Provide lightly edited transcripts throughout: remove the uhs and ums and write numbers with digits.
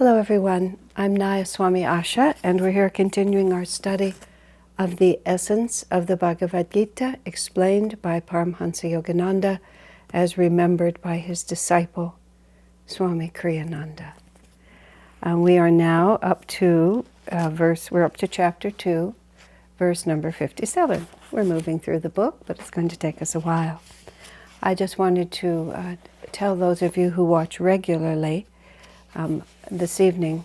Hello everyone, I'm Nayaswami Asha, and we're here continuing our study of the essence of the Bhagavad Gita explained by Paramhansa Yogananda as remembered by his disciple, Swami Kriyananda. We are now up to we're up to chapter 2, verse number 57. We're moving through the book, but it's going to take us a while. I just wanted to tell those of you who watch regularly this evening,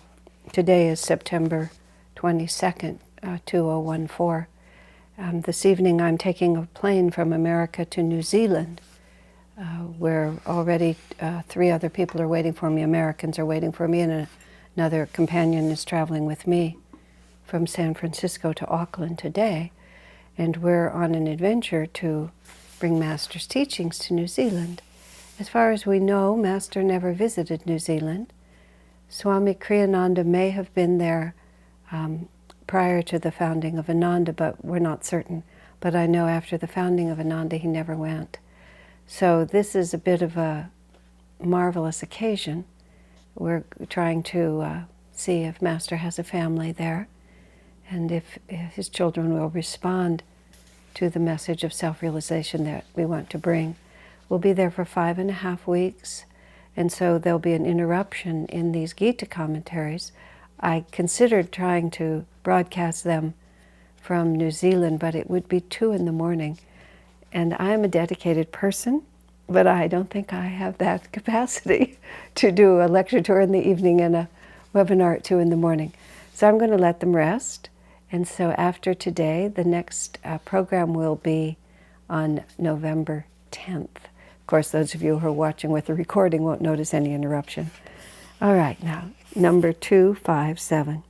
today is September 22nd, 2014. This evening I'm taking a plane from America to New Zealand, where already 3 other people are waiting for me. Americans are waiting for me, and another companion is traveling with me from San Francisco to Auckland today. And we're on an adventure to bring Master's teachings to New Zealand. As far as we know, Master never visited New Zealand. Swami Kriyananda may have been there prior to the founding of Ananda, but we're not certain. But I know after the founding of Ananda, he never went. So this is a bit of a marvelous occasion. We're trying to see if Master has a family there, and if his children will respond to the message of self-realization that we want to bring. We'll be there for 5.5 weeks. And so there'll be an interruption in these Gita commentaries. I considered trying to broadcast them from New Zealand, but it would be 2 in the morning. And I am a dedicated person, but I don't think I have that capacity to do a lecture tour in the evening and a webinar at 2 in the morning. So I'm going to let them rest. And so after today, the next program will be on November 10th. Of course, those of you who are watching with the recording won't notice any interruption. All right, now, number 257.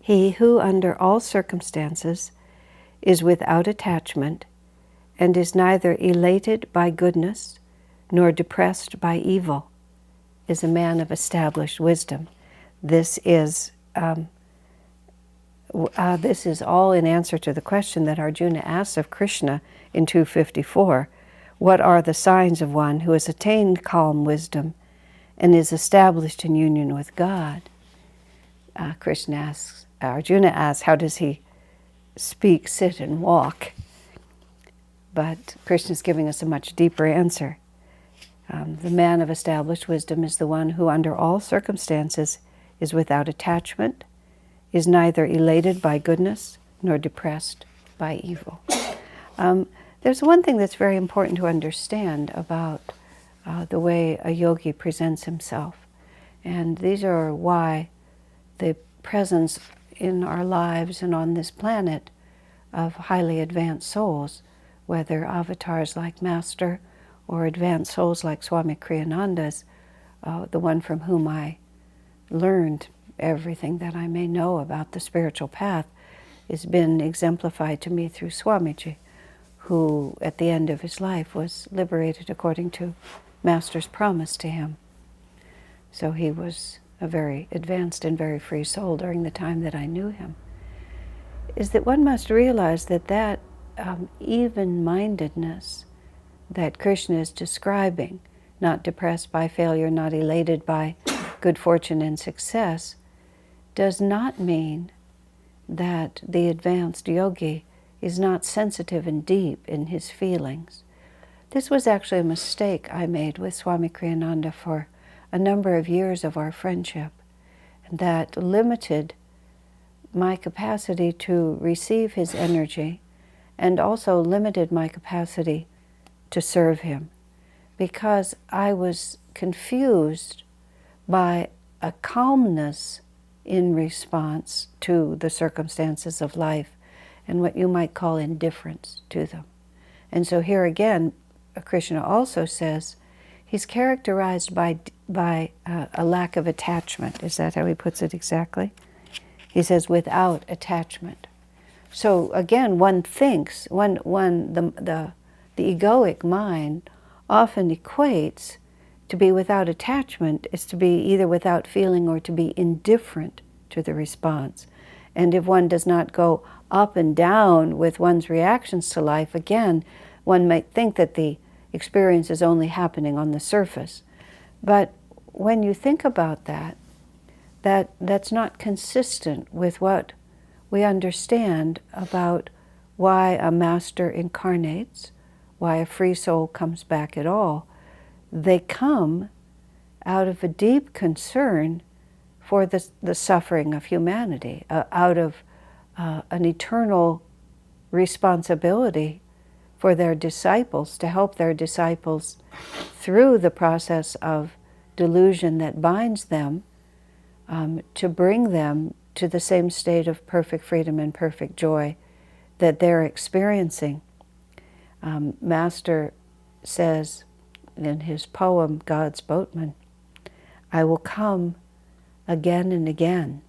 He who under all circumstances is without attachment and is neither elated by goodness nor depressed by evil is a man of established wisdom. This is all in answer to the question that Arjuna asks of Krishna in 254. What are the signs of one who has attained calm wisdom and is established in union with God? Arjuna asks, how does he speak, sit, and walk? But Krishna is giving us a much deeper answer. The man of established wisdom is the one who under all circumstances is without attachment, is neither elated by goodness nor depressed by evil. There's one thing that's very important to understand about the way a yogi presents himself. And these are why the presence in our lives and on this planet of highly advanced souls, whether avatars like Master or advanced souls like Swami Kriyananda, the one from whom I learned everything that I may know about the spiritual path, has been exemplified to me through Swamiji, who at the end of his life was liberated according to Master's promise to him. So he was a very advanced and very free soul during the time that I knew him. Is that one must realize that even-mindedness that Krishna is describing, not depressed by failure, not elated by good fortune and success, does not mean that the advanced yogi is not sensitive and deep in his feelings. This was actually a mistake I made with Swami Kriyananda for a number of years of our friendship, and that limited my capacity to receive his energy and also limited my capacity to serve him, because I was confused by a calmness in response to the circumstances of life and what you might call indifference to them. And so here again, Krishna also says he's characterized by a lack of attachment. Is that how he puts it exactly? He says without attachment. So again, one thinks, the egoic mind often equates to be without attachment is to be either without feeling or to be indifferent to the response. And if one does not go up and down with one's reactions to life, again, one might think that the experience is only happening on the surface. But when you think about that, that's not consistent with what we understand about why a master incarnates, why a free soul comes back at all. They come out of a deep concern for the suffering of humanity, out of an eternal responsibility for their disciples, to help their disciples through the process of delusion that binds them, to bring them to the same state of perfect freedom and perfect joy that they're experiencing. Master says in his poem, God's Boatman, I will come again and again,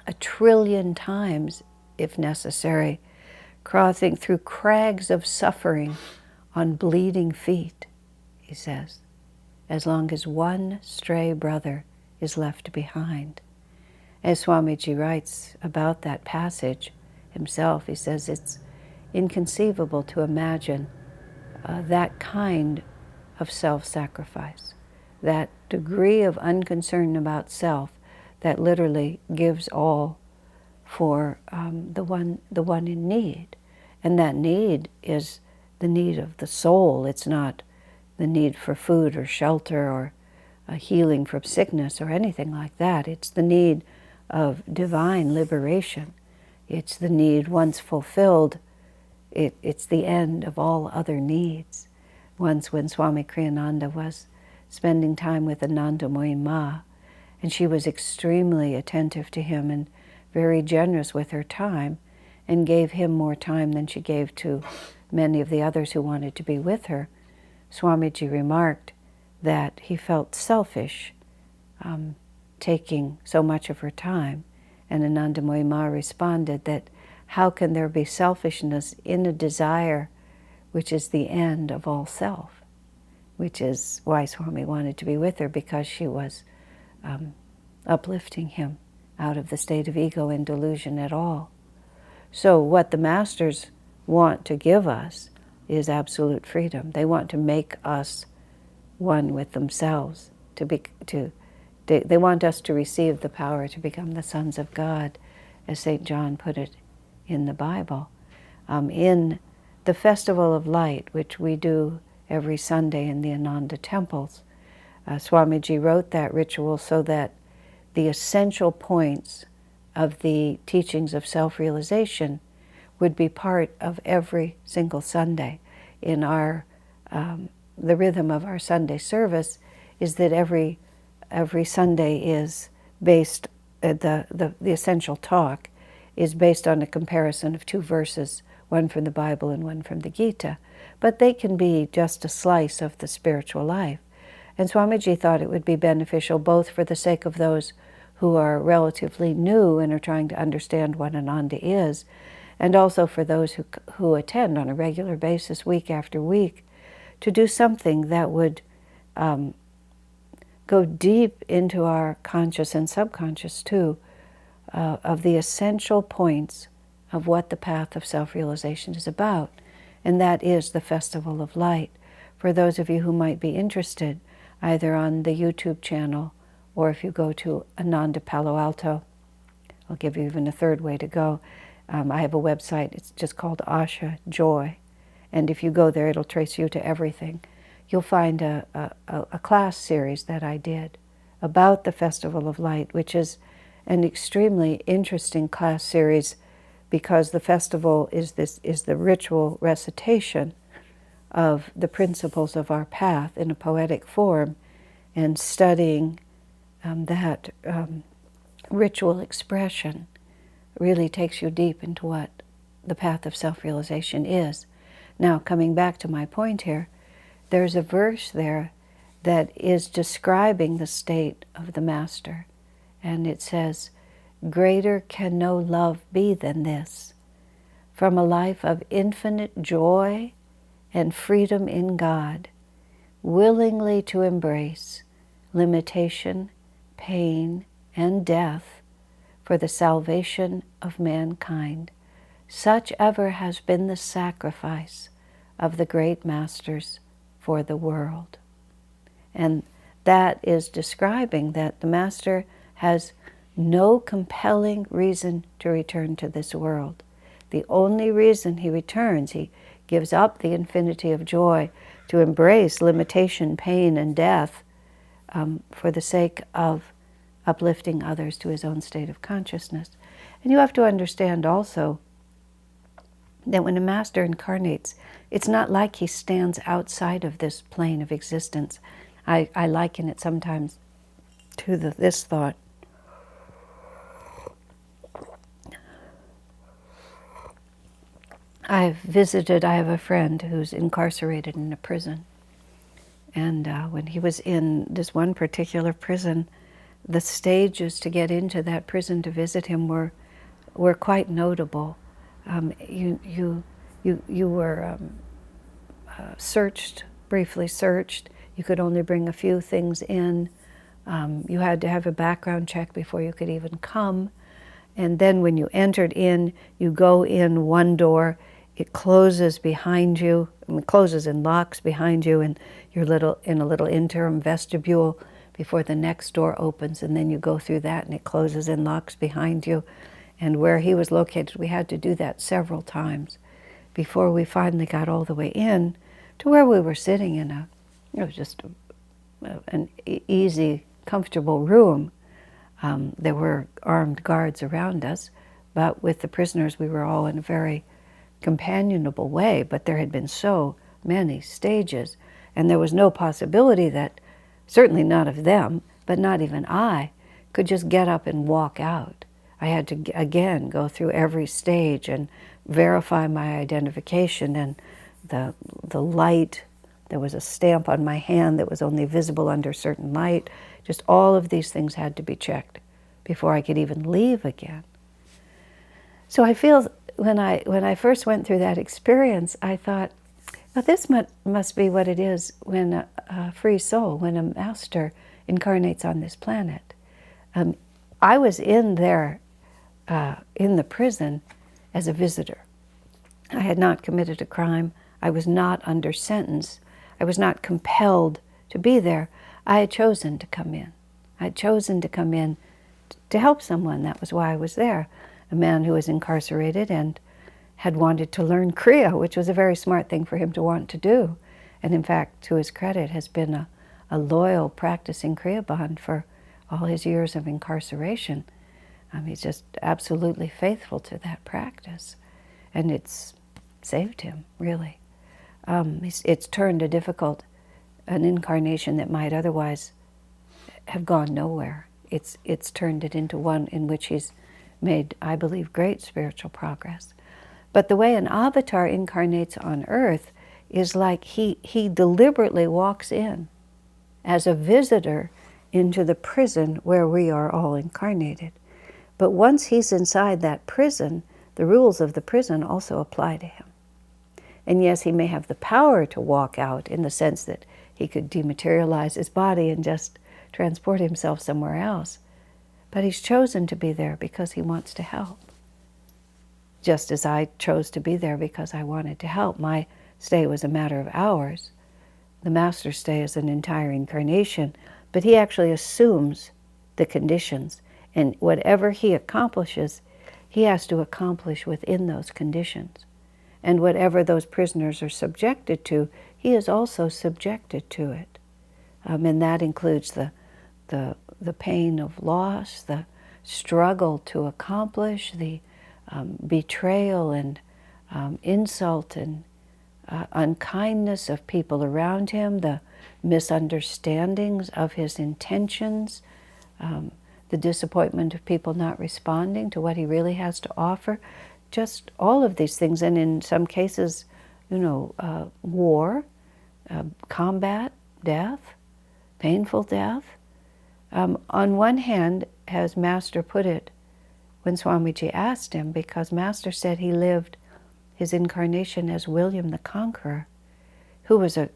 1,000,000,000,000 times if necessary, crossing through crags of suffering on bleeding feet, he says, as long as one stray brother is left behind. As Swamiji writes about that passage himself, he says it's inconceivable to imagine that kind of self-sacrifice, that degree of unconcern about self that literally gives all for the one in need. And that need is the need of the soul. It's not the need for food or shelter or a healing from sickness or anything like that. It's the need of divine liberation. It's the need, once fulfilled, it's the end of all other needs. Once when Swami Kriyananda was spending time with Ananda Ma, and she was extremely attentive to him and very generous with her time, and gave him more time than she gave to many of the others who wanted to be with her, Swamiji remarked that he felt selfish taking so much of her time. And Ananda Ma responded that how can there be selfishness in a desire which is the end of all self? Which is why Swami wanted to be with her, because she was uplifting him out of the state of ego and delusion at all. So what the masters want to give us is absolute freedom. They want to make us one with themselves. They want us to receive the power to become the sons of God, as St. John put it in the Bible. In the Festival of Light, which we do every Sunday in the Ananda temples, Swamiji wrote that ritual so that the essential points of the teachings of self-realization would be part of every single Sunday. In our the rhythm of our Sunday service is that every Sunday is based, the essential talk is based on a comparison of two verses, one from the Bible and one from the Gita. But they can be just a slice of the spiritual life. And Swamiji thought it would be beneficial both for the sake of those who are relatively new and are trying to understand what Ananda is, and also for those who attend on a regular basis, week after week, to do something that would go deep into our conscious and subconscious too, of the essential points of what the path of self-realization is about. And that is the Festival of Light. For those of you who might be interested, either on the YouTube channel or if you go to Ananda Palo Alto, I'll give you even a third way to go. I have a website, it's just called Asha Joy. And if you go there, it'll trace you to everything. You'll find a class series that I did about the Festival of Light, which is an extremely interesting class series because the festival is the ritual recitation of the principles of our path in a poetic form, and studying that ritual expression really takes you deep into what the path of self-realization is. Now, coming back to my point here, there's a verse there that is describing the state of the Master. And it says, "Greater can no love be than this. From a life of infinite joy and freedom in God, willingly to embrace limitation, pain, and death for the salvation of mankind. Such ever has been the sacrifice of the great masters for the world." And that is describing that the Master has no compelling reason to return to this world. The only reason he returns, he gives up the infinity of joy to embrace limitation, pain, and death for the sake of uplifting others to his own state of consciousness. And you have to understand also that when a master incarnates, it's not like he stands outside of this plane of existence. I liken it sometimes to this thought. I have a friend who's incarcerated in a prison. And when he was in this one particular prison, the stages to get into that prison to visit him were quite notable. You were briefly searched. You could only bring a few things in. You had to have a background check before you could even come. And then when you entered in, you go in one door, it closes behind you, it closes and locks behind you, and you're in a little interim vestibule before the next door opens, and then you go through that and it closes and locks behind you. And where he was located, we had to do that several times before we finally got all the way in to where we were sitting in just an easy, comfortable room. There were armed guards around us, but with the prisoners we were all in a very companionable way, but there had been so many stages, and there was no possibility that, certainly not of them, but not even I, could just get up and walk out. I had to, again, go through every stage and verify my identification and the light. There was a stamp on my hand that was only visible under certain light. Just all of these things had to be checked before I could even leave again. So I feel when I first went through that experience, I thought, well, this must be what it is when a free soul, when a master incarnates on this planet. I was in there, in the prison, as a visitor. I had not committed a crime. I was not under sentence. I was not compelled to be there. I had chosen to come in. I had chosen to come in to help someone. That was why I was there. A man who was incarcerated and had wanted to learn Kriya, which was a very smart thing for him to want to do. And in fact, to his credit, has been a loyal practicing Kriya Bond for all his years of incarceration. He's just absolutely faithful to that practice. And it's saved him, really. It's turned an incarnation that might otherwise have gone nowhere. It's turned it into one in which he's made, I believe, great spiritual progress. But the way an avatar incarnates on earth is like he deliberately walks in as a visitor into the prison where we are all incarnated. But once he's inside that prison, the rules of the prison also apply to him. And yes, he may have the power to walk out in the sense that he could dematerialize his body and just transport himself somewhere else. But he's chosen to be there because he wants to help. Just as I chose to be there because I wanted to help. My stay was a matter of hours. The master's stay is an entire incarnation, but he actually assumes the conditions. And whatever he accomplishes, he has to accomplish within those conditions. And whatever those prisoners are subjected to, he is also subjected to it. And that includes the pain of loss, the struggle to accomplish, the betrayal and insult and unkindness of people around him, the misunderstandings of his intentions, the disappointment of people not responding to what he really has to offer, just all of these things. And in some cases, war, combat, death, painful death. On one hand, as Master put it, when Swamiji asked him, because Master said he lived his incarnation as William the Conqueror, who was a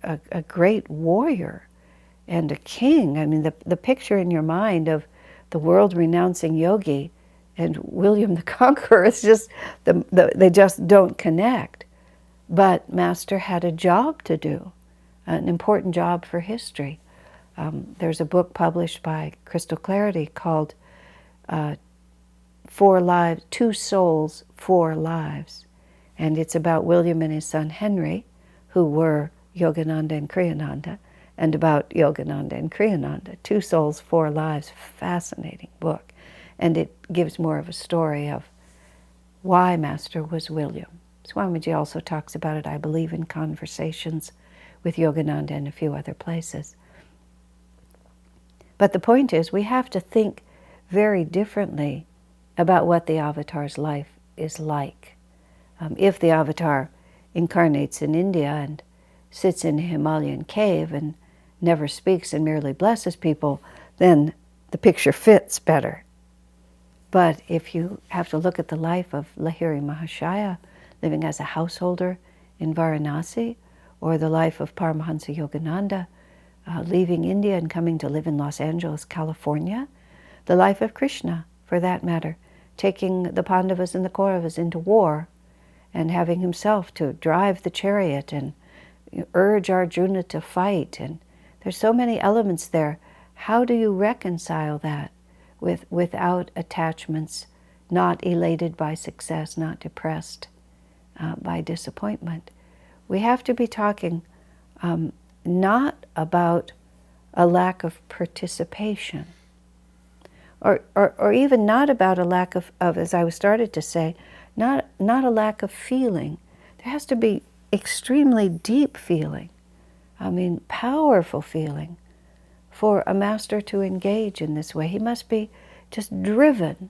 great warrior and a king. I mean, the picture in your mind of the world-renouncing yogi and William the Conqueror is just, they just don't connect. But Master had a job to do, an important job for history. There's a book published by Crystal Clarity called 4 lives, 2 souls, 4 lives. And it's about William and his son Henry, who were Yogananda and Kriyananda, and about Yogananda and Kriyananda. 2 souls, 4 lives. Fascinating book. And it gives more of a story of why Master was William. Swamiji also talks about it, I believe, in Conversations with Yogananda and a few other places. But the point is, we have to think very differently about what the avatar's life is like. If the avatar incarnates in India and sits in a Himalayan cave and never speaks and merely blesses people, then the picture fits better. But if you have to look at the life of Lahiri Mahashaya, living as a householder in Varanasi, or the life of Paramhansa Yogananda, leaving India and coming to live in Los Angeles, California, the life of Krishna, for that matter, taking the Pandavas and the Kauravas into war and having himself to drive the chariot and urge Arjuna to fight. And there's so many elements there. How do you reconcile that without attachments, not elated by success, not depressed by disappointment? We have to be talking not about a lack of participation, or even not about a lack of, as I started to say, not a lack of feeling. There has to be extremely deep feeling, I mean powerful feeling, for a master to engage in this way. He must be just driven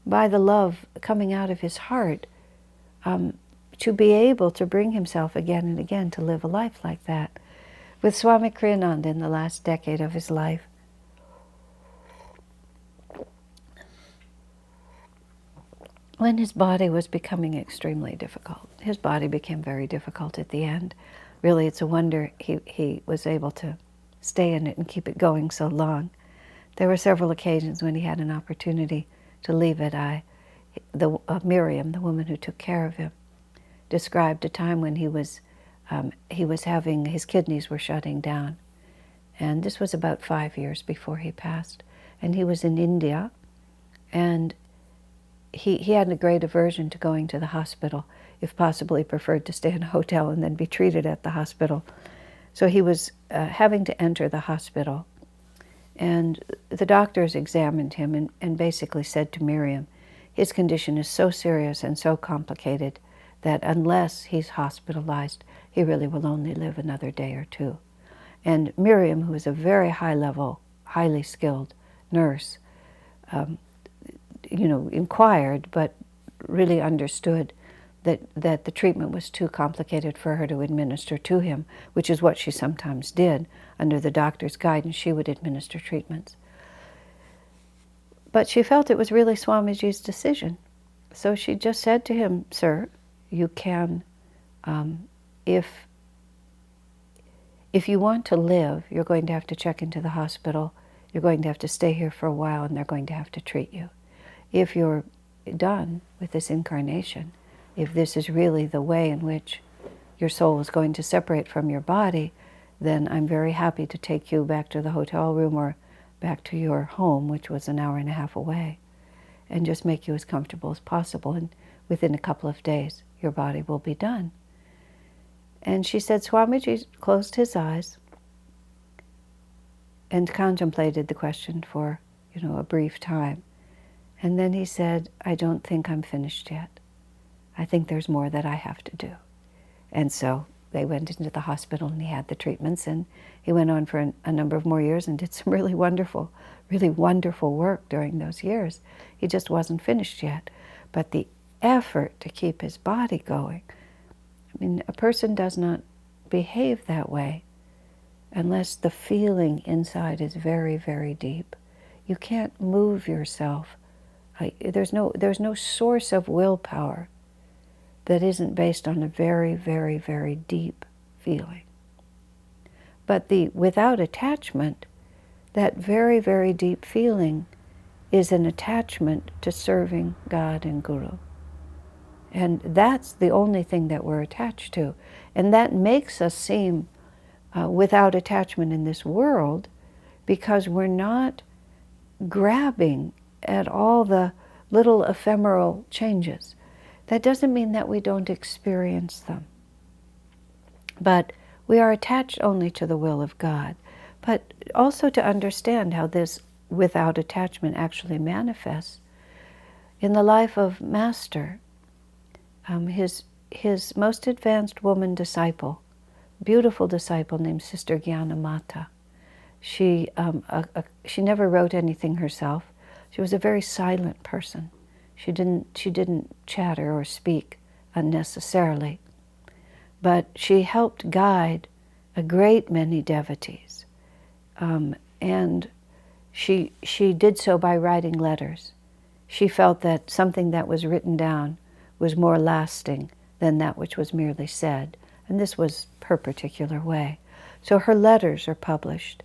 by the love coming out of his heart to be able to bring himself again and again to live a life like that. With Swami Kriyananda in the last decade of his life, when his body was becoming extremely difficult, his body became very difficult at the end. Really, it's a wonder he was able to stay in it and keep it going so long. There were several occasions when he had an opportunity to leave it. Miriam, the woman who took care of him, described a time when he was having, his kidneys were shutting down. And this was about 5 years before he passed. And he was in India, and he had a great aversion to going to the hospital. If possible, he preferred to stay in a hotel and then be treated at the hospital. So he was having to enter the hospital. And the doctors examined him and basically said to Miriam, his condition is so serious and so complicated that unless he's hospitalized, he really will only live another day or 2. And Miriam, who is a very high-level, highly skilled nurse, inquired, but really understood that the treatment was too complicated for her to administer to him, which is what she sometimes did. Under the doctor's guidance, she would administer treatments. But she felt it was really Swamiji's decision. So she just said to him, "Sir, you can, if you want to live, you're going to have to check into the hospital. You're going to have to stay here for a while, and they're going to have to treat you. If you're done with this incarnation, if this is really the way in which your soul is going to separate from your body, then I'm very happy to take you back to the hotel room or back to your home, which was an hour and a half away, and just make you as comfortable as possible. And within a couple of days, your body will be done." And she said Swamiji closed his eyes and contemplated the question for, a brief time. And then he said, "I don't think I'm finished yet. I think there's more that I have to do." And so they went into the hospital and he had the treatments, and he went on for a number of more years and did some really wonderful work during those years. He just wasn't finished yet. But the effort to keep his body going, I mean, a person does not behave that way unless the feeling inside is very, very deep. You can't move yourself. There's no source of willpower that isn't based on a very, very, very deep feeling. But without attachment, that very, very deep feeling is an attachment to serving God and Guru. And that's the only thing that we're attached to. And that makes us seem without attachment in this world, because we're not grabbing at all the little ephemeral changes. That doesn't mean that we don't experience them. But we are attached only to the will of God. But also to understand how this without attachment actually manifests. In the life of Master, his most advanced woman disciple, beautiful disciple named Sister Gyanamata, she never wrote anything herself. She was a very silent person. She didn't chatter or speak unnecessarily. But she helped guide a great many devotees. And she did so by writing letters. She felt that something that was written down was more lasting than that which was merely said. And this was her particular way. So her letters are published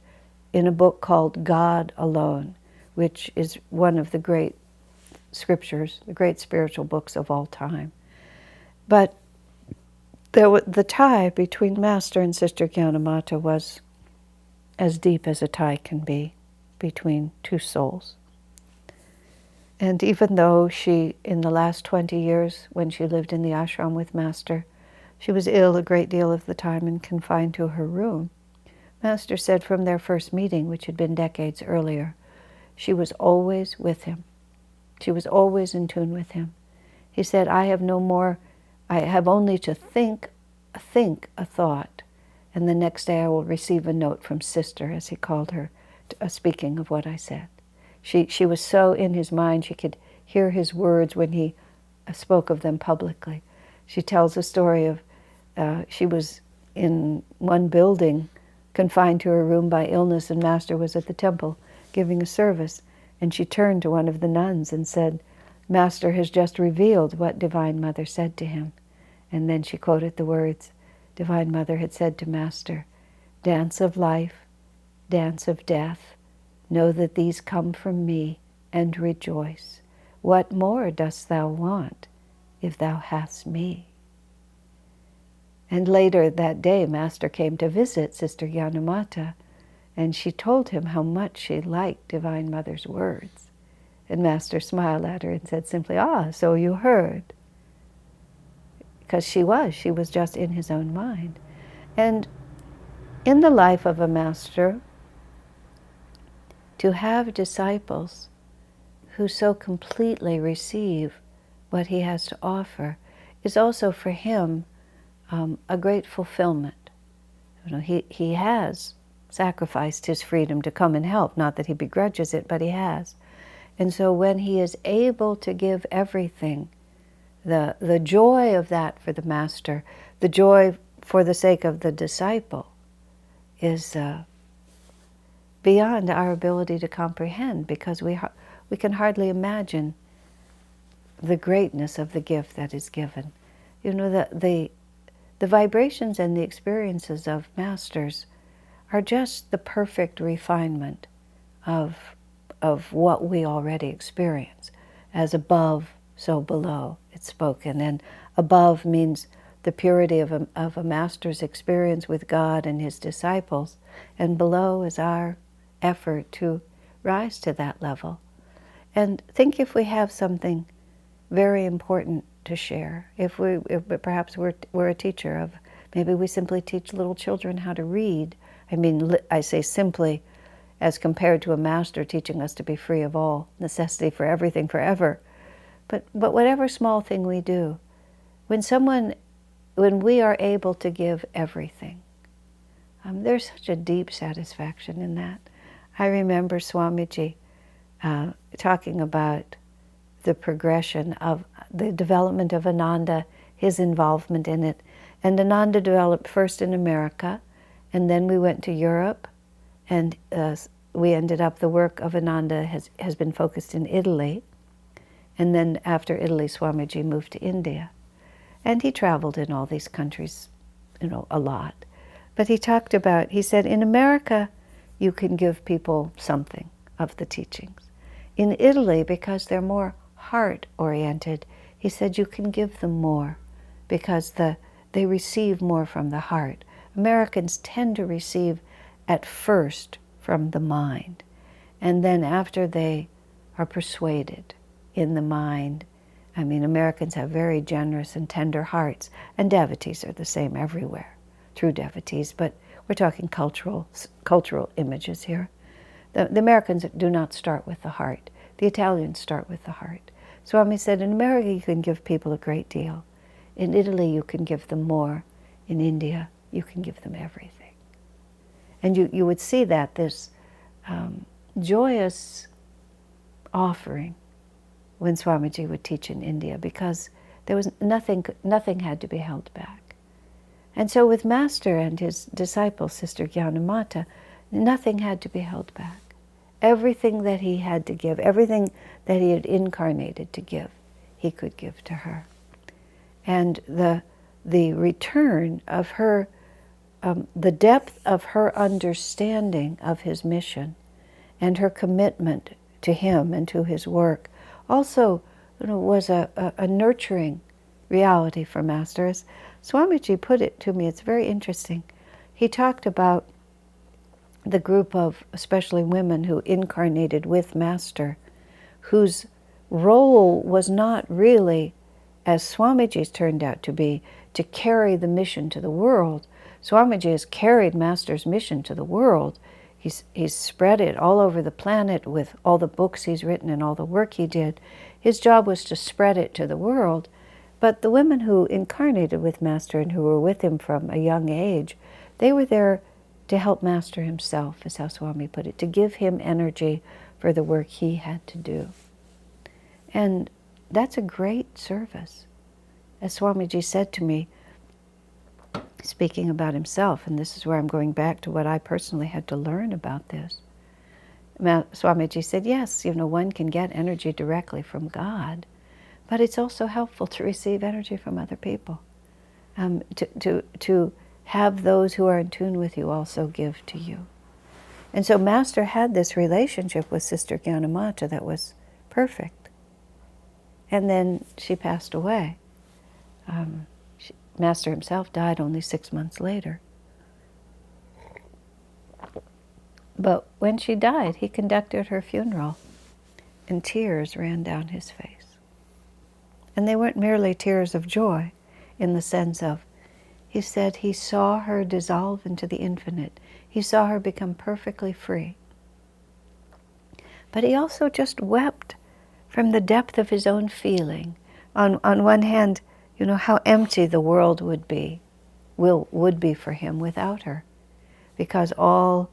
in a book called God Alone, which is one of the great scriptures, the great spiritual books of all time. But the tie between Master and Sister Gyanamata was as deep as a tie can be between two souls. And even though she, in the last 20 years, when she lived in the ashram with Master, she was ill a great deal of the time and confined to her room, Master said from their first meeting, which had been decades earlier, she was always with him. She was always in tune with him. He said, I have only to think a thought, and the next day I will receive a note from Sister, as he called her, speaking of what I said. She was so in his mind, she could hear his words when he spoke of them publicly. She tells a story of, she was in one building, confined to her room by illness, and Master was at the temple giving a service, and she turned to one of the nuns and said, Master has just revealed what Divine Mother said to him. And then she quoted the words Divine Mother had said to Master, dance of life, dance of death, know that these come from me, and rejoice. What more dost thou want if thou hast me? And later that day, Master came to visit Sister Gyanamata, and she told him how much she liked Divine Mother's words. And Master smiled at her and said simply, so you heard. Because she was just in his own mind. And in the life of a Master, to have disciples who so completely receive what he has to offer is also for him a great fulfillment. He has sacrificed his freedom to come and help, not that he begrudges it, but he has. And so when he is able to give everything, the joy of that for the Master, the joy for the sake of the disciple, is beyond our ability to comprehend, because we can hardly imagine the greatness of the gift that is given. The vibrations and the experiences of Masters are just the perfect refinement of what we already experience. As above, so below, it's spoken. And above means the purity of a Master's experience with God and his disciples, and below is our effort to rise to that level. And think if we have something very important to share. If perhaps we're a teacher of, maybe we simply teach little children how to read. I mean, I say simply, as compared to a Master teaching us to be free of all necessity for everything forever. But whatever small thing we do, when we are able to give everything, there's such a deep satisfaction in that. I remember Swamiji talking about the progression of the development of Ananda, his involvement in it. And Ananda developed first in America, and then we went to Europe, and we ended up, the work of Ananda has been focused in Italy. And then after Italy, Swamiji moved to India. And he traveled in all these countries, a lot. But he said, in America, you can give people something of the teachings. In Italy, because they're more heart-oriented, he said you can give them more because they receive more from the heart. Americans tend to receive at first from the mind, and then after they are persuaded in the mind. I mean, Americans have very generous and tender hearts, and devotees are the same everywhere, true devotees, but we're talking cultural images here. The Americans do not start with the heart. The Italians start with the heart. Swami said, in America you can give people a great deal. In Italy you can give them more. In India you can give them everything. And you would see that, this joyous offering when Swamiji would teach in India, because there was nothing had to be held back. And so with Master and his disciple, Sister Gyanamata, nothing had to be held back. Everything that he had to give, everything that he had incarnated to give, he could give to her. And the return of her, the depth of her understanding of his mission and her commitment to him and to his work also, was a nurturing reality for Master. As Swamiji put it to me, it's very interesting. He talked about the group of, especially women, who incarnated with Master, whose role was not really, as Swamiji's turned out to be, to carry the mission to the world. Swamiji has carried Master's mission to the world. He's spread it all over the planet with all the books he's written and all the work he did. His job was to spread it to the world. But the women who incarnated with Master and who were with him from a young age, they were there to help Master himself, is how Swami put it, to give him energy for the work he had to do. And that's a great service. As Swamiji said to me, speaking about himself, and this is where I'm going back to what I personally had to learn about this. Swamiji said, yes, one can get energy directly from God, but it's also helpful to receive energy from other people, to have those who are in tune with you also give to you. And so Master had this relationship with Sister Gyanamata that was perfect. And then she passed away. Master himself died only 6 months later. But when she died, he conducted her funeral, and tears ran down his face. And they weren't merely tears of joy in the sense of, he said he saw her dissolve into the infinite. He saw her become perfectly free. But he also just wept from the depth of his own feeling. On one hand, how empty the world would be for him without her. Because all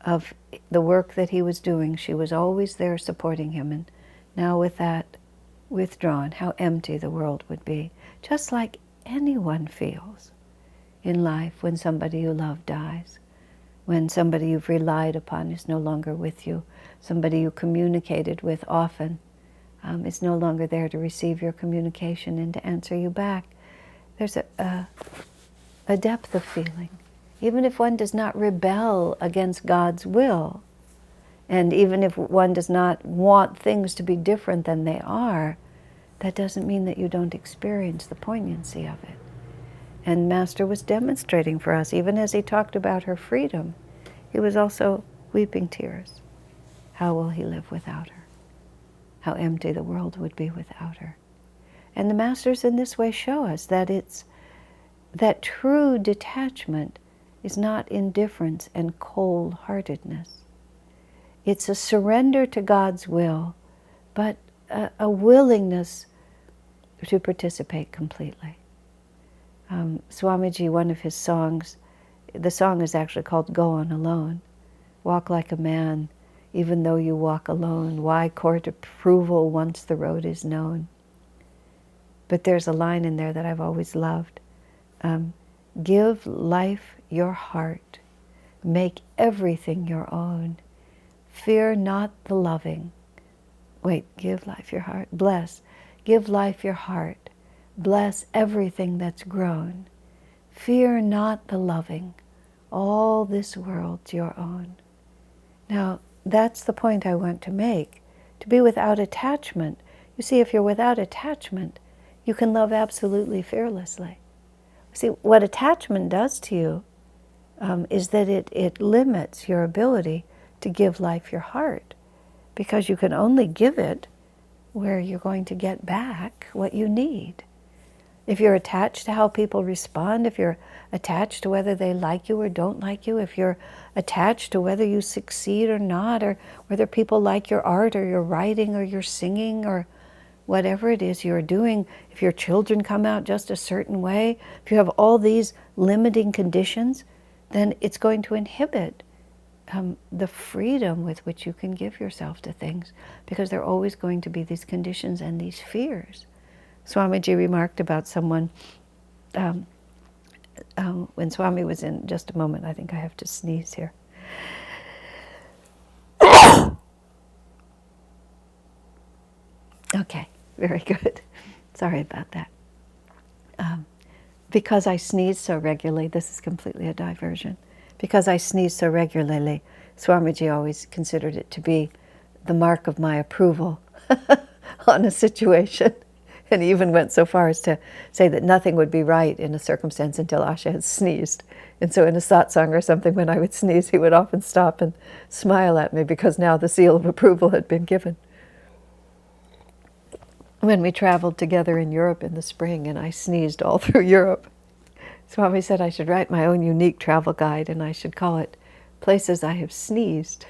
of the work that he was doing, she was always there supporting him. And now with that withdrawn, how empty the world would be. Just like anyone feels in life when somebody you love dies. When somebody you've relied upon is no longer with you. Somebody you communicated with often is no longer there to receive your communication and to answer you back. There's a depth of feeling. Even if one does not rebel against God's will, and even if one does not want things to be different than they are, that doesn't mean that you don't experience the poignancy of it. And Master was demonstrating for us, even as he talked about her freedom, he was also weeping tears. How will he live without her? How empty the world would be without her. And the Masters in this way show us that that true detachment is not indifference and cold-heartedness. It's a surrender to God's will, but a willingness to participate completely. Swamiji, one of his songs, the song is actually called Go On Alone. Walk like a man, even though you walk alone. Why court approval once the road is known? But there's a line in there that I've always loved. Give life your heart. Make everything your own. Fear not the loving. Give life your heart. Bless. Give life your heart. Bless everything that's grown. Fear not the loving. All this world's your own. Now, that's the point I want to make. To be without attachment. You see, if you're without attachment, you can love absolutely fearlessly. See, what attachment does to you is that it limits your ability to give life your heart. because you can only give it where you're going to get back what you need. If you're attached to how people respond, if you're attached to whether they like you or don't like you, if you're attached to whether you succeed or not, or whether people like your art or your writing or your singing or whatever it is you're doing, if your children come out just a certain way, if you have all these limiting conditions, then it's going to inhibit the freedom with which you can give yourself to things, because there are always going to be these conditions and these fears. Swamiji remarked about someone, when Swami was in, just a moment, I think I have to sneeze here. Okay, very good. Sorry about that. Because I sneeze so regularly, this is completely a diversion. Because I sneeze so regularly, Swamiji always considered it to be the mark of my approval on a situation. And he even went so far as to say that nothing would be right in a circumstance until Asha had sneezed. And so in a satsang or something, when I would sneeze, he would often stop and smile at me, because now the seal of approval had been given. When we traveled together in Europe in the spring and I sneezed all through Europe, Swami said I should write my own unique travel guide, and I should call it Places I Have Sneezed,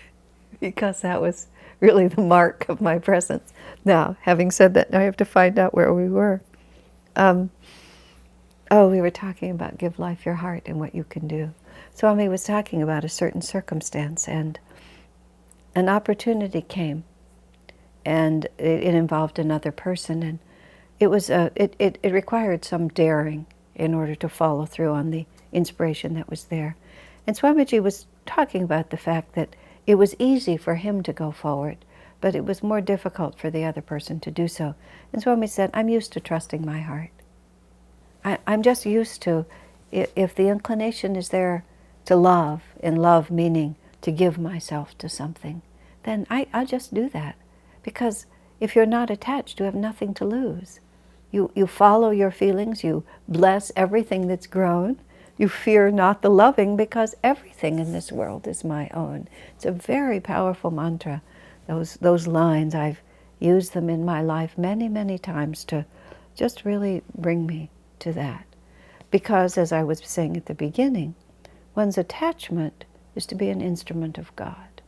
because that was really the mark of my presence. Now, having said that, now I have to find out where we were. We were talking about give life your heart and what you can do. Swami was talking about a certain circumstance, and an opportunity came, and it involved another person, and it was it required some daring in order to follow through on the inspiration that was there. And Swamiji was talking about the fact that it was easy for him to go forward, but it was more difficult for the other person to do so. And Swami said, I'm used to trusting my heart. I'm just used to, if the inclination is there to love, and love meaning to give myself to something, then I'll just do that. Because if you're not attached, you have nothing to lose. You follow your feelings, you bless everything that's grown, you fear not the loving, because everything in this world is my own. It's a very powerful mantra. Those lines, I've used them in my life many, many times to just really bring me to that. Because, as I was saying at the beginning, one's attachment is to be an instrument of God.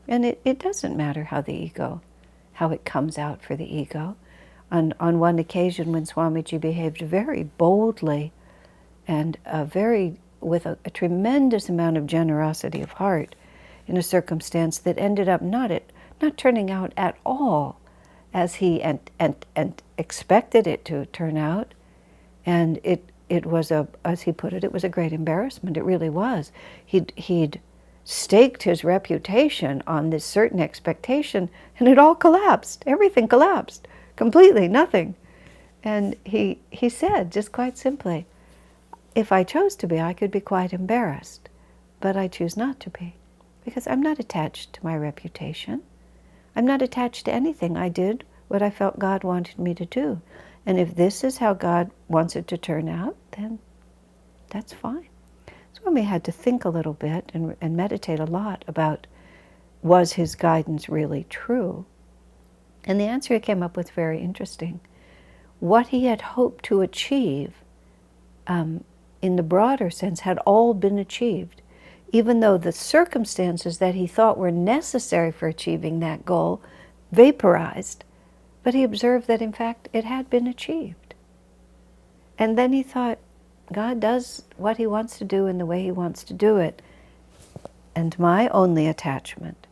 And it doesn't matter how it comes out for the ego. On one occasion when Swamiji behaved very boldly and with a tremendous amount of generosity of heart in a circumstance that ended up not turning out at all as he and expected it to turn out, and it was as he put it, it was a great embarrassment. It really was. He'd staked his reputation on this certain expectation, and it all collapsed. Everything collapsed. Completely, nothing. And he said, just quite simply, if I chose to be, I could be quite embarrassed, but I choose not to be, because I'm not attached to my reputation. I'm not attached to anything. I did what I felt God wanted me to do. And if this is how God wants it to turn out, then that's fine. Swami had to think a little bit and meditate a lot about, was his guidance really true? And the answer he came up with very interesting. What he had hoped to achieve, in the broader sense, had all been achieved, even though the circumstances that he thought were necessary for achieving that goal vaporized. But he observed that, in fact, it had been achieved. And then he thought, God does what he wants to do in the way he wants to do it. And my only attachment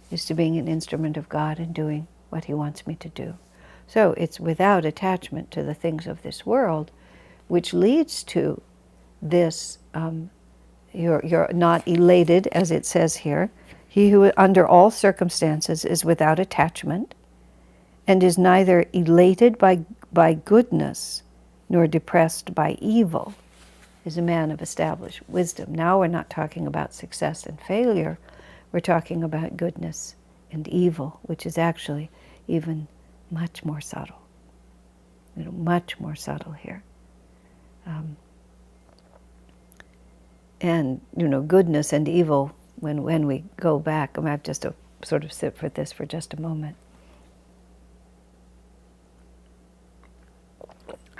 is to being an instrument of God and doing what he wants me to do. So it's without attachment to the things of this world, which leads to this, you're not elated, as it says here. He who under all circumstances is without attachment and is neither elated by goodness nor depressed by evil is a man of established wisdom. Now we're not talking about success and failure. We're talking about goodness and evil, which is actually even much more subtle. Much more subtle here. And goodness and evil, when we go back, I have just a sort of sit with this for just a moment.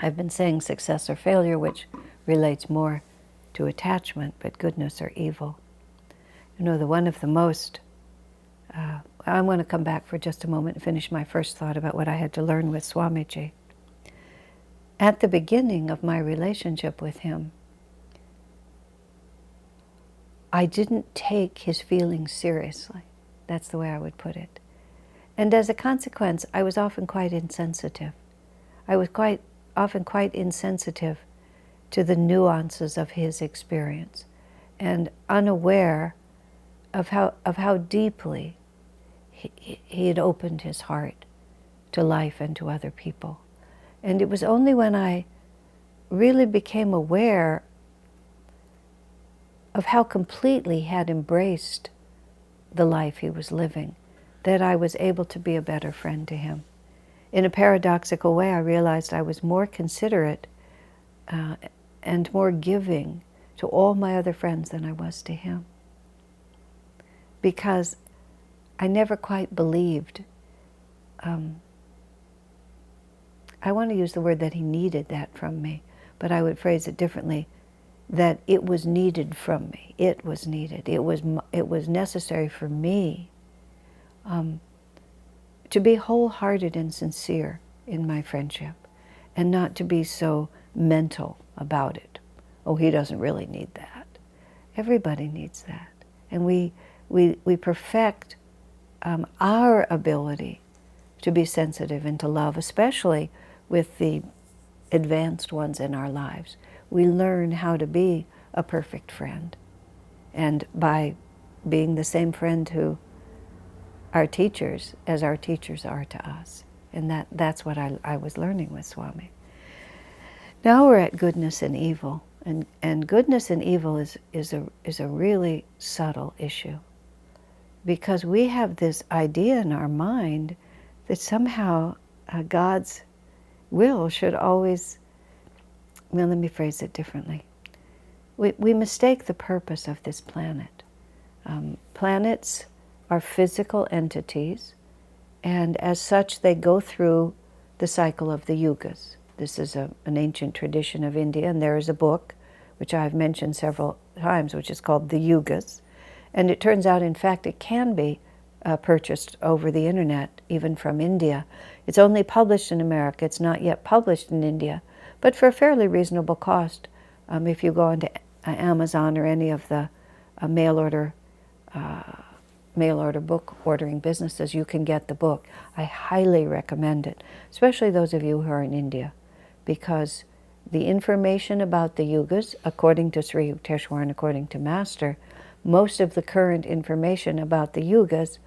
I've been saying success or failure, which relates more to attachment, but goodness or evil. You know, one of the most, I want to come back for just a moment and finish my first thought about what I had to learn with Swamiji. At the beginning of my relationship with him, I didn't take his feelings seriously. That's the way I would put it. And as a consequence, I was often quite insensitive. I was often quite insensitive to the nuances of his experience and unaware of how deeply he had opened his heart to life and to other people. And it was only when I really became aware of how completely he had embraced the life he was living that I was able to be a better friend to him. In a paradoxical way, I realized I was more considerate and more giving to all my other friends than I was to him. Because I never quite believed, I want to use the word that he needed that from me, but I would phrase it differently, that it was needed from me. It was needed. It was necessary for me to be wholehearted and sincere in my friendship and not to be so mental about it. Oh, he doesn't really need that. Everybody needs that. And we perfect our ability to be sensitive and to love, especially with the advanced ones in our lives. We learn how to be a perfect friend. And by being the same friend who our teachers, as our teachers are to us. And that's what I was learning with Swami. Now we're at goodness and evil. And goodness and evil is a really subtle issue. Because we have this idea in our mind that somehow God's will should always, well, let me phrase it differently. We mistake the purpose of this planet. Planets are physical entities, and as such they go through the cycle of the Yugas. This is an ancient tradition of India, and there is a book, which I've mentioned several times, which is called the Yugas. And it turns out, in fact, it can be purchased over the internet, even from India. It's only published in America. It's not yet published in India, but for a fairly reasonable cost. If you go into Amazon or any of the mail order book ordering businesses, you can get the book. I highly recommend it, especially those of you who are in India, because the information about the Yugas, according to Sri Yukteswar and according to Master, most of the current information about the Yugas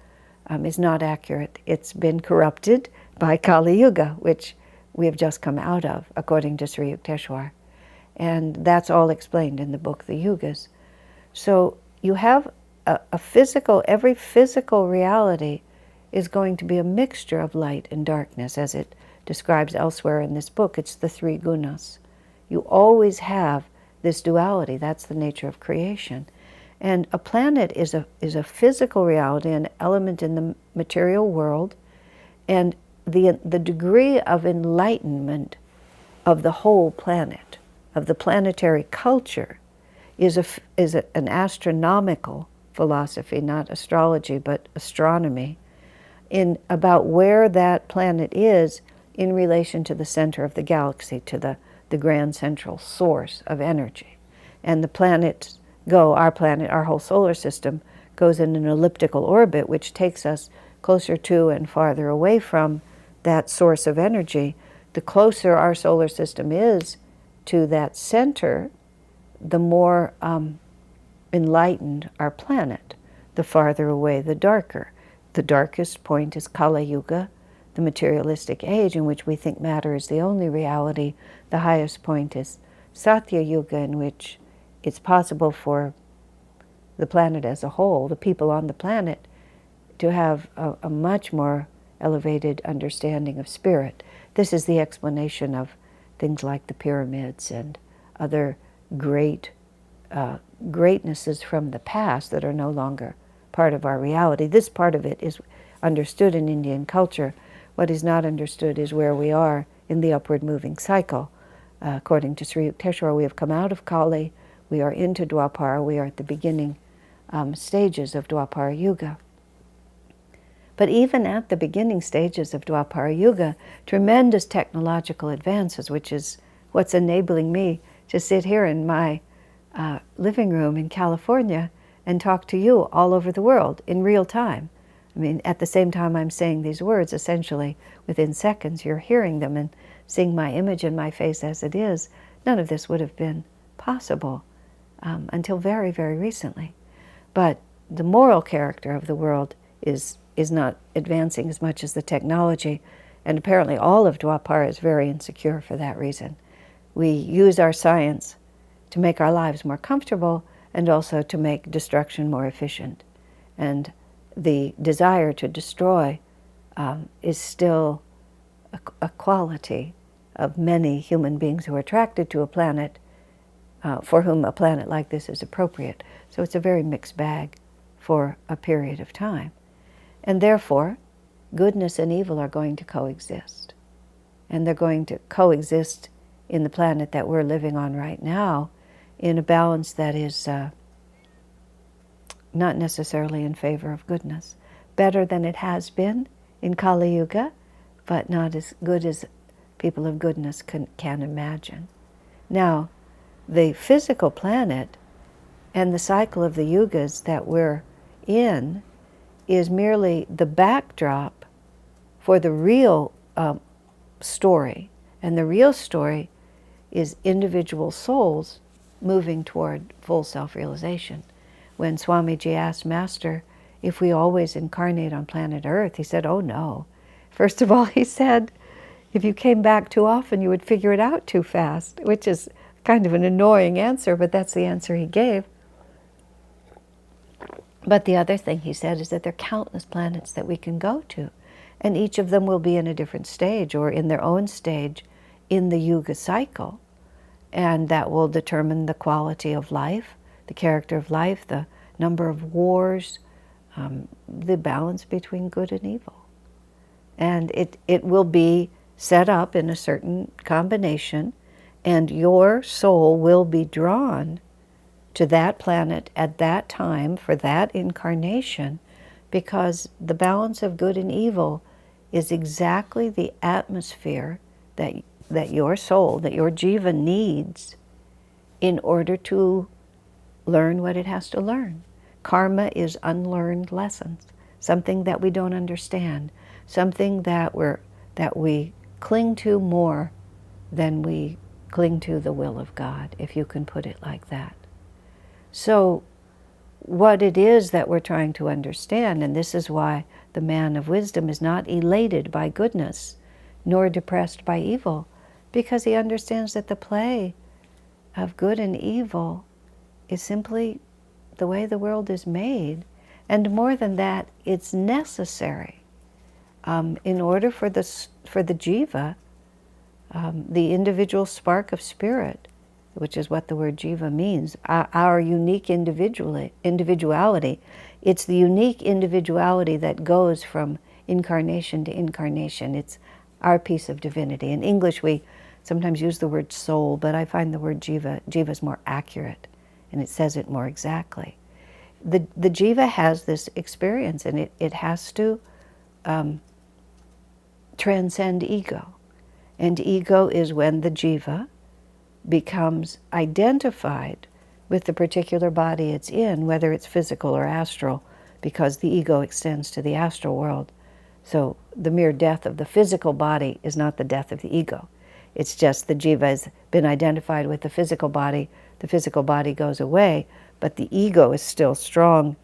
is not accurate. It's been corrupted by Kali Yuga, which we have just come out of, according to Sri Yukteswar. And that's all explained in the book, The Yugas. So you have every physical reality is going to be a mixture of light and darkness, as it describes elsewhere in this book. It's the three gunas. You always have this duality. That's the nature of creation. And a planet is a physical reality, an element in the material world, and the degree of enlightenment of the whole planet, of the planetary culture, is an astronomical philosophy, not astrology, but astronomy, in about where that planet is in relation to the center of the galaxy, to the grand central source of energy. And the planets our planet, our whole solar system, goes in an elliptical orbit, which takes us closer to and farther away from that source of energy. The closer our solar system is to that center, the more enlightened our planet. The farther away, the darker. The darkest point is Kali Yuga, the materialistic age in which we think matter is the only reality. The highest point is Satya Yuga, in which it's possible for the planet as a whole, the people on the planet, to have a much more elevated understanding of spirit. This is the explanation of things like the pyramids and other greatnesses from the past that are no longer part of our reality. This part of it is understood in Indian culture. What is not understood is where we are in the upward moving cycle. According to Sri Yukteswar, we have come out of Kali, we are into Dwapara, we are at the beginning stages of Dwapara Yuga. But even at the beginning stages of Dwapara Yuga, tremendous technological advances, which is what's enabling me to sit here in my living room in California and talk to you all over the world in real time. I mean, at the same time I'm saying these words, essentially within seconds you're hearing them and seeing my image in my face as it is. None of this would have been possible until very, very recently. But the moral character of the world is not advancing as much as the technology, and apparently all of Dwapara is very insecure for that reason. We use our science to make our lives more comfortable and also to make destruction more efficient. And the desire to destroy is still a quality of many human beings who are attracted to a planet for whom a planet like this is appropriate. So it's a very mixed bag for a period of time. And therefore, goodness and evil are going to coexist. And they're going to coexist in the planet that we're living on right now in a balance that is not necessarily in favor of goodness. Better than it has been in Kali Yuga, but not as good as people of goodness can imagine. Now, the physical planet and the cycle of the yugas that we're in is merely the backdrop for the real story. And the real story is individual souls moving toward full self-realization. When Swamiji asked Master if we always incarnate on planet Earth, he said, oh no. First of all, he said, if you came back too often, you would figure it out too fast, which is kind of an annoying answer, but that's the answer he gave. But the other thing he said is that there are countless planets that we can go to, and each of them will be in a different stage or in their own stage in the Yuga cycle, and that will determine the quality of life, the character of life, the number of wars, the balance between good and evil. And it will be set up in a certain combination, and your soul will be drawn to that planet at that time for that incarnation, because the balance of good and evil is exactly the atmosphere that your soul, that your jiva needs in order to learn what it has to learn. Karma is unlearned lessons, something that we don't understand, something that we cling to more than we cling to the will of God, if you can put it like that. So what it is that we're trying to understand, and this is why the man of wisdom is not elated by goodness, nor depressed by evil, because he understands that the play of good and evil is simply the way the world is made, and more than that, it's necessary in order for the jiva, the individual spark of spirit, which is what the word jiva means, our unique individuality. It's the unique individuality that goes from incarnation to incarnation. It's our piece of divinity. In English, we sometimes use the word soul, but I find the word jiva is more accurate, and it says it more exactly. The jiva has this experience, and it has to transcend ego. And ego is when the jiva becomes identified with the particular body it's in, whether it's physical or astral, because the ego extends to the astral world. So the mere death of the physical body is not the death of the ego. It's just the jiva has been identified with the physical body goes away, but the ego is still strong.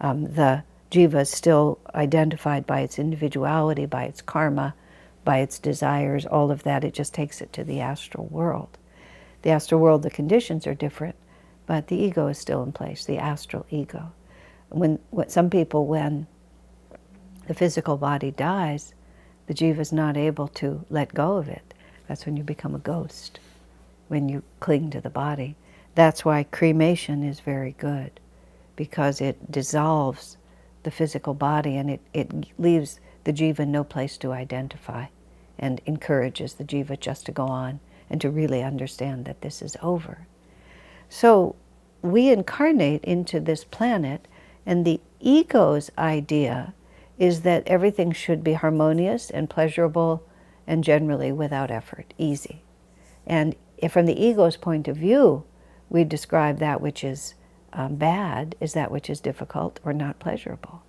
The jiva is still identified by its individuality, by its karma, by its desires, all of that. It just takes it to the astral world. The astral world, the conditions are different, but the ego is still in place, the astral ego. Some people, when the physical body dies, the jiva is not able to let go of it. That's when you become a ghost, when you cling to the body. That's why cremation is very good, because it dissolves the physical body, and it leaves the jiva no place to identify and encourages the jiva just to go on and to really understand that this is over. So we incarnate into this planet, and the ego's idea is that everything should be harmonious and pleasurable and generally without effort, easy. And if from the ego's point of view, we describe that which is bad as that which is difficult or not pleasurable.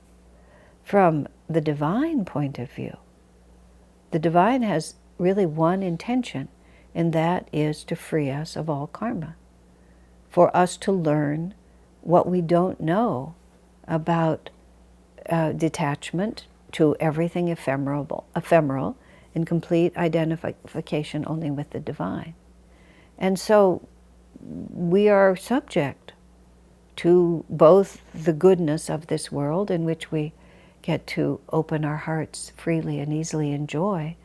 From the divine point of view, the divine has really one intention, and that is to free us of all karma, for us to learn what we don't know about detachment to everything ephemeral and complete identification only with the divine. And so we are subject to both the goodness of this world, in which we get to open our hearts freely and easily enjoy,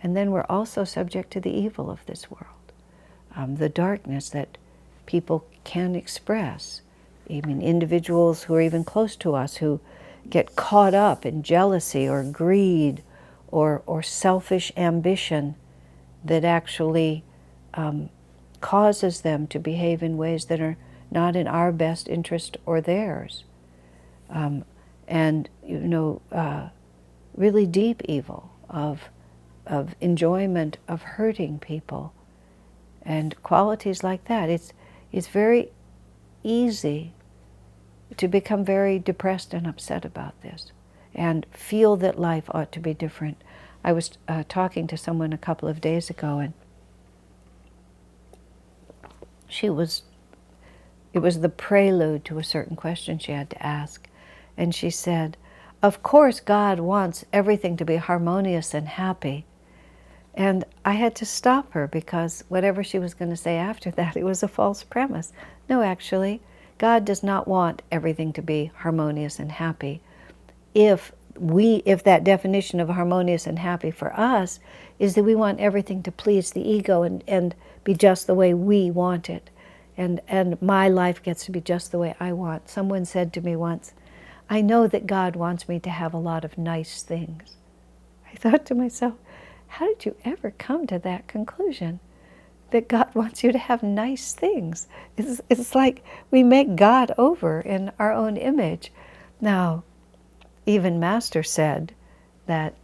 and then we're also subject to the evil of this world, the darkness that people can express, even individuals who are even close to us who get caught up in jealousy or greed or selfish ambition that actually causes them to behave in ways that are not in our best interest or theirs. And really deep evil of enjoyment of hurting people and qualities like that. It's very easy to become very depressed and upset about this and feel that life ought to be different. I was talking to someone a couple of days ago, and it was the prelude to a certain question she had to ask. And she said, of course God wants everything to be harmonious and happy. And I had to stop her, because whatever she was going to say after that, it was a false premise. No, actually, God does not want everything to be harmonious and happy. If that definition of harmonious and happy for us is that we want everything to please the ego and be just the way we want it. And my life gets to be just the way I want. Someone said to me once, I know that God wants me to have a lot of nice things. I thought to myself, how did you ever come to that conclusion? That God wants you to have nice things. It's like we make God over in our own image. Now, even Master said that,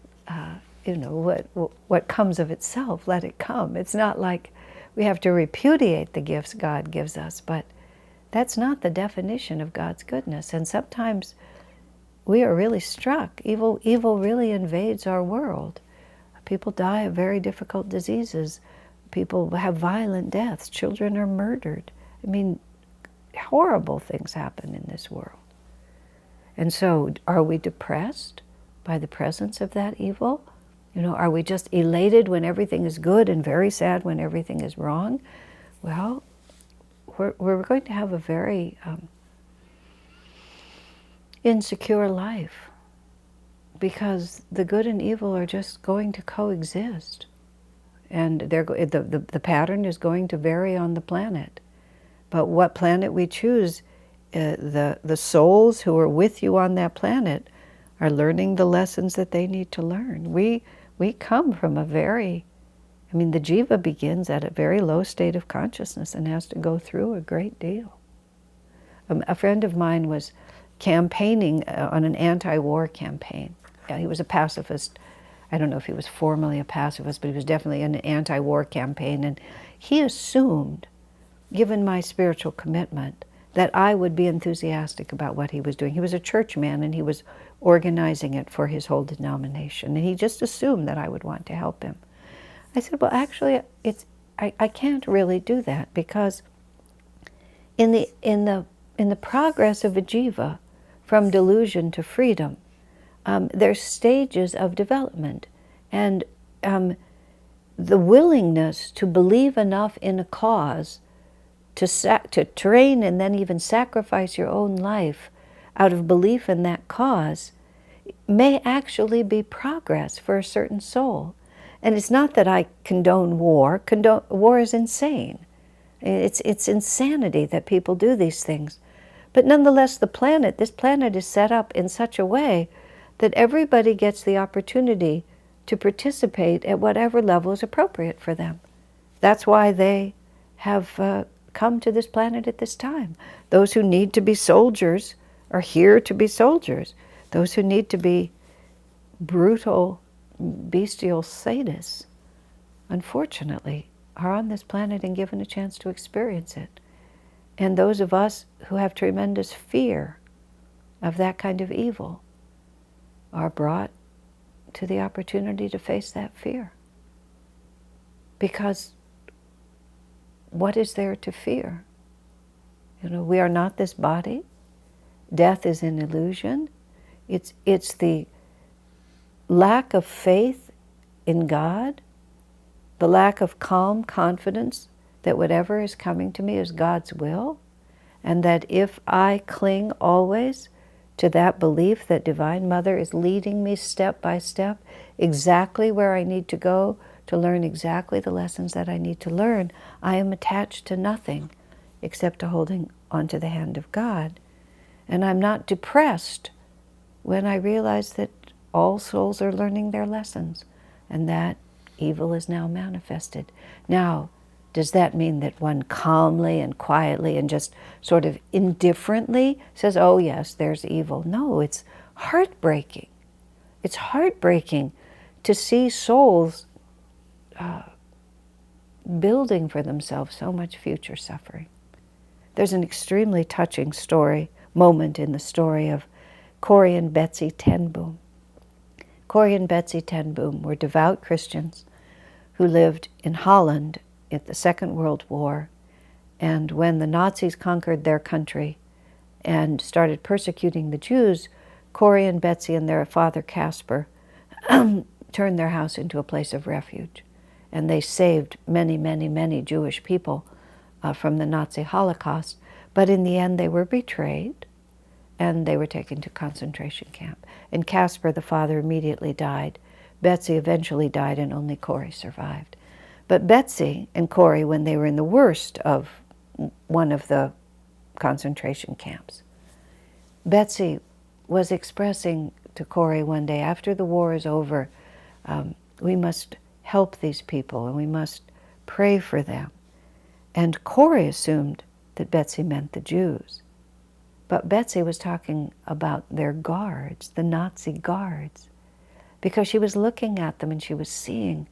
what comes of itself, let it come. It's not like we have to repudiate the gifts God gives us, but that's not the definition of God's goodness. And sometimes we are really struck. Evil really invades our world. People die of very difficult diseases. People have violent deaths. Children are murdered. I mean, horrible things happen in this world. And so, are we depressed by the presence of that evil? Are we just elated when everything is good and very sad when everything is wrong? Well, we're going to have a very insecure life, because the good and evil are just going to coexist. And the pattern is going to vary on the planet. But what planet we choose, the souls who are with you on that planet are learning the lessons that they need to learn. We come from the jiva begins at a very low state of consciousness and has to go through a great deal. A friend of mine was campaigning on an anti-war campaign. He was a pacifist. I don't know if he was formally a pacifist, but he was definitely in an anti-war campaign. And he assumed, given my spiritual commitment, that I would be enthusiastic about what he was doing. He was a churchman, and he was organizing it for his whole denomination. And he just assumed that I would want to help him. I said, well, actually, I can't really do that, because in the progress of a jiva from delusion to freedom, there's stages of development, and the willingness to believe enough in a cause to train and then even sacrifice your own life out of belief in that cause may actually be progress for a certain soul. And it's not that I condone war. War is insane. It's insanity that people do these things. But nonetheless, this planet is set up in such a way that everybody gets the opportunity to participate at whatever level is appropriate for them. That's why they have come to this planet at this time. Those who need to be soldiers are here to be soldiers. Those who need to be brutal, bestial sadists, unfortunately, are on this planet and given a chance to experience it. And those of us who have tremendous fear of that kind of evil are brought to the opportunity to face that fear. Because what is there to fear? We are not this body. Death is an illusion. It's the lack of faith in God, the lack of calm confidence that whatever is coming to me is God's will, and that if I cling always to that belief that Divine Mother is leading me step by step exactly where I need to go to learn exactly the lessons that I need to learn, I am attached to nothing except to holding onto the hand of God. And I'm not depressed when I realize that all souls are learning their lessons and that evil is now manifested. Now, does that mean that one calmly and quietly and just sort of indifferently says, oh yes, there's evil? No, it's heartbreaking. It's heartbreaking to see souls building for themselves so much future suffering. There's an extremely touching moment in the story of Corrie and Betsy ten Boom. Corrie and Betsy ten Boom were devout Christians who lived in Holland at the Second World War, and when the Nazis conquered their country and started persecuting the Jews, Corrie and Betsy and their father Casper turned their house into a place of refuge, and they saved many, many, many Jewish people from the Nazi Holocaust. But in the end, they were betrayed, and they were taken to concentration camp. And Casper, the father, immediately died. Betsy eventually died, and only Corrie survived. But Betsy and Corrie, when they were in the worst of one of the concentration camps, Betsy was expressing to Corrie one day, after the war is over, we must help these people and we must pray for them. And Corrie assumed that Betsy meant the Jews. But Betsy was talking about their guards, the Nazi guards, because she was looking at them and she was seeing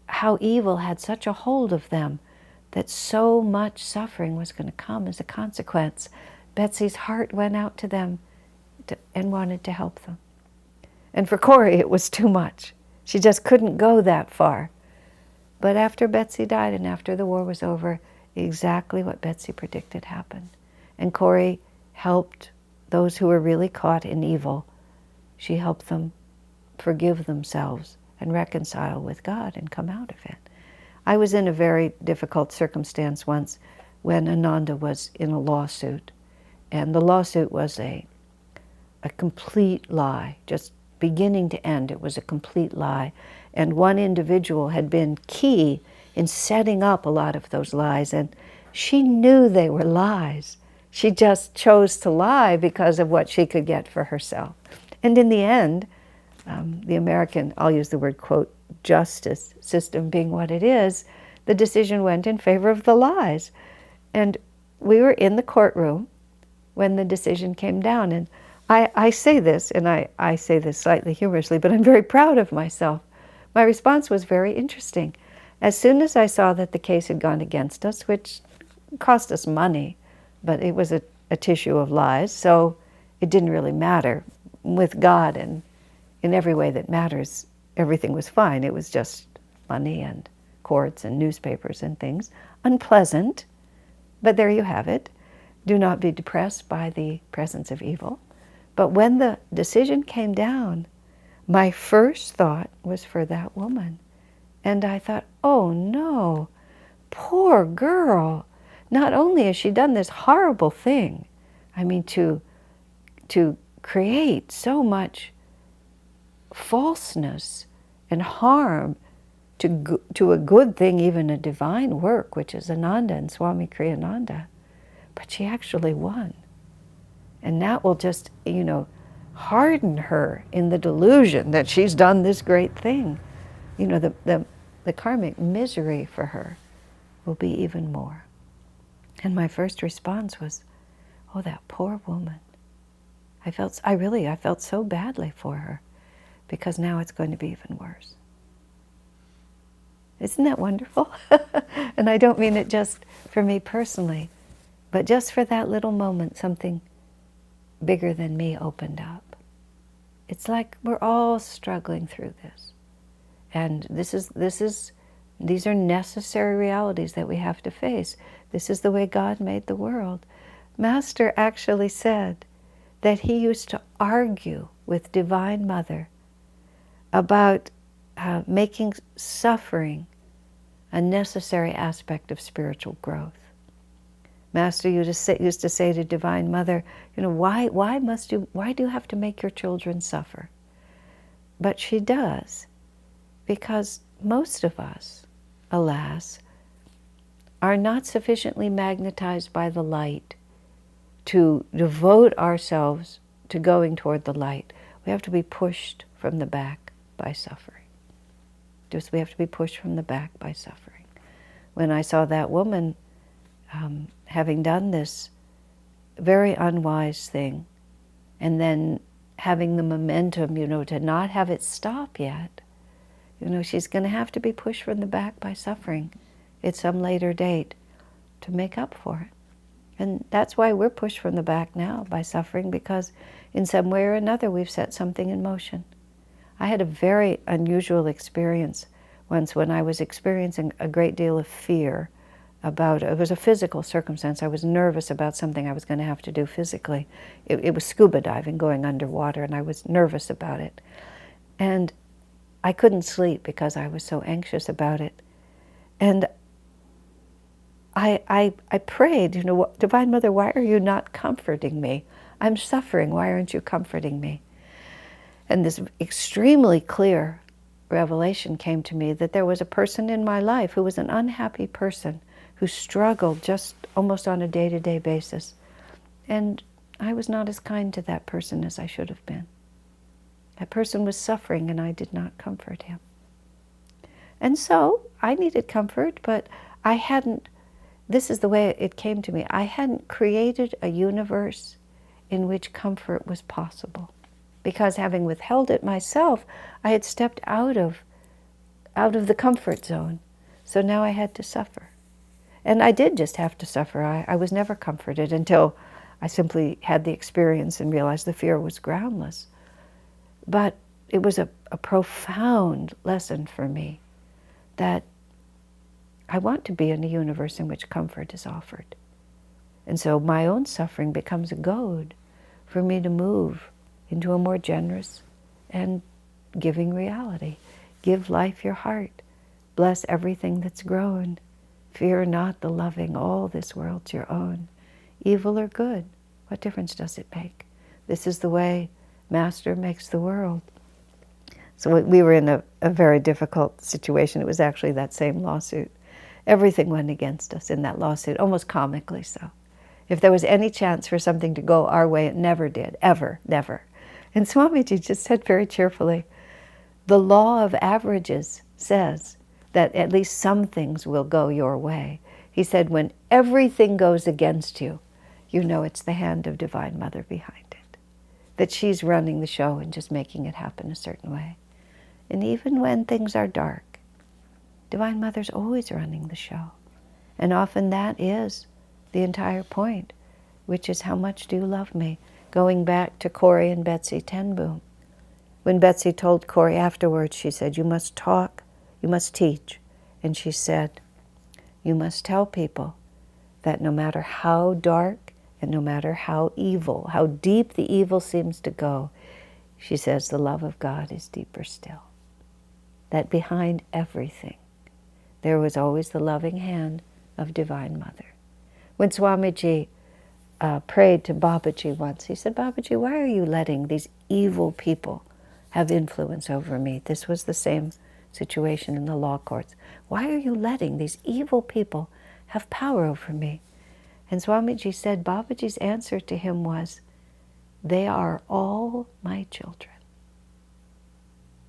how evil had such a hold of them that so much suffering was going to come as a consequence. Betsy's heart went out to them and wanted to help them. And for Corrie, it was too much. She just couldn't go that far. But after Betsy died and after the war was over, exactly what Betsy predicted happened. And Corrie helped those who were really caught in evil. She helped them forgive themselves and reconcile with God and come out of it. I was in a very difficult circumstance once when Ananda was in a lawsuit. And the lawsuit was a complete lie, just beginning to end. It was a complete lie. And one individual had been key in setting up a lot of those lies. And she knew they were lies. She just chose to lie because of what she could get for herself. And in the end, the American, I'll use the word, quote, justice system being what it is, the decision went in favor of the lies. And we were in the courtroom when the decision came down. And I say this, and I say this slightly humorously, but I'm very proud of myself. My response was very interesting. As soon as I saw that the case had gone against us, which cost us money, but it was a tissue of lies, so it didn't really matter. With God and in every way that matters, everything was fine. It was just money and courts and newspapers and things. Unpleasant, but there you have it. Do not be depressed by the presence of evil. But when the decision came down, my first thought was for that woman. And I thought, oh no, poor girl. Not only has she done this horrible thing, I mean, to create so much falseness and harm to a good thing, even a divine work, which is Ananda and Swami Kriyananda, but she actually won. And that will just, harden her in the delusion that she's done this great thing. The karmic misery for her will be even more. And my first response was, oh, that poor woman. I felt so badly for her, because now it's going to be even worse. Isn't that wonderful? And I don't mean it just for me personally, but just for that little moment, something bigger than me opened up. It's like we're all struggling through this. And these are necessary realities that we have to face. This is the way God made the world. Master actually said that he used to argue with Divine Mother about making suffering a necessary aspect of spiritual growth. Master used to say to Divine Mother, why do you have to make your children suffer? But she does, because most of us, alas, are not sufficiently magnetized by the light to devote ourselves to going toward the light. We have to be pushed from the back by suffering. We have to be pushed from the back by suffering. When I saw that woman having done this very unwise thing, and then having the momentum, to not have it stop yet, she's going to have to be pushed from the back by suffering at some later date to make up for it. And that's why we're pushed from the back now by suffering, because in some way or another we've set something in motion. I had a very unusual experience once when I was experiencing a great deal of fear about, it was a physical circumstance. I was nervous about something I was going to have to do physically. It was scuba diving, going underwater, and I was nervous about it. And I couldn't sleep because I was so anxious about it. And I prayed, Divine Mother, why are you not comforting me? I'm suffering, why aren't you comforting me? And this extremely clear revelation came to me that there was a person in my life who was an unhappy person who struggled just almost on a day-to-day basis. And I was not as kind to that person as I should have been. That person was suffering and I did not comfort him. And so I needed comfort, but I hadn't, this is the way it came to me, I hadn't created a universe in which comfort was possible. Because having withheld it myself, I had stepped out of the comfort zone. So now I had to suffer. And I did just have to suffer. I was never comforted until I simply had the experience and realized the fear was groundless. But it was a profound lesson for me that I want to be in a universe in which comfort is offered. And so my own suffering becomes a goad for me to move into a more generous and giving reality. Give life your heart. Bless everything that's grown. Fear not the loving, all this world's your own. Evil or good, what difference does it make? This is the way Master makes the world. So we were in a very difficult situation. It was actually that same lawsuit. Everything went against us in that lawsuit, almost comically so. If there was any chance for something to go our way, it never did, ever, never. And Swamiji just said very cheerfully, the law of averages says that at least some things will go your way. He said, when everything goes against you, you know it's the hand of Divine Mother behind it. That she's running the show and just making it happen a certain way. And even when things are dark, Divine Mother's always running the show. And often that is the entire point, which is, how much do you love me? Going back to Corey and Betsy ten Boom. When Betsy told Corey afterwards, she said, you must talk, you must teach. And she said, you must tell people that no matter how dark and no matter how evil, how deep the evil seems to go, she says, the love of God is deeper still. That behind everything, there was always the loving hand of Divine Mother. When Swamiji prayed to Babaji once, he said, Babaji, why are you letting these evil people have influence over me? This was the same situation in the law courts. Why are you letting these evil people have power over me? And Swamiji said, Babaji's answer to him was, They are all my children.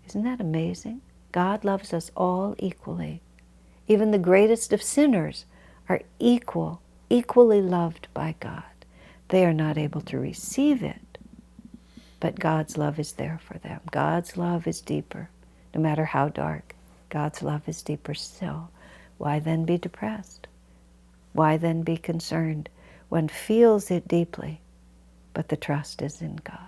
Isn't that amazing? God loves us all equally. Even the greatest of sinners are equally loved by God. They are not able to receive it, but God's love is there for them. God's love is deeper, no matter how dark. God's love is deeper still. Why then be depressed? Why then be concerned? One feels it deeply, but the trust is in God.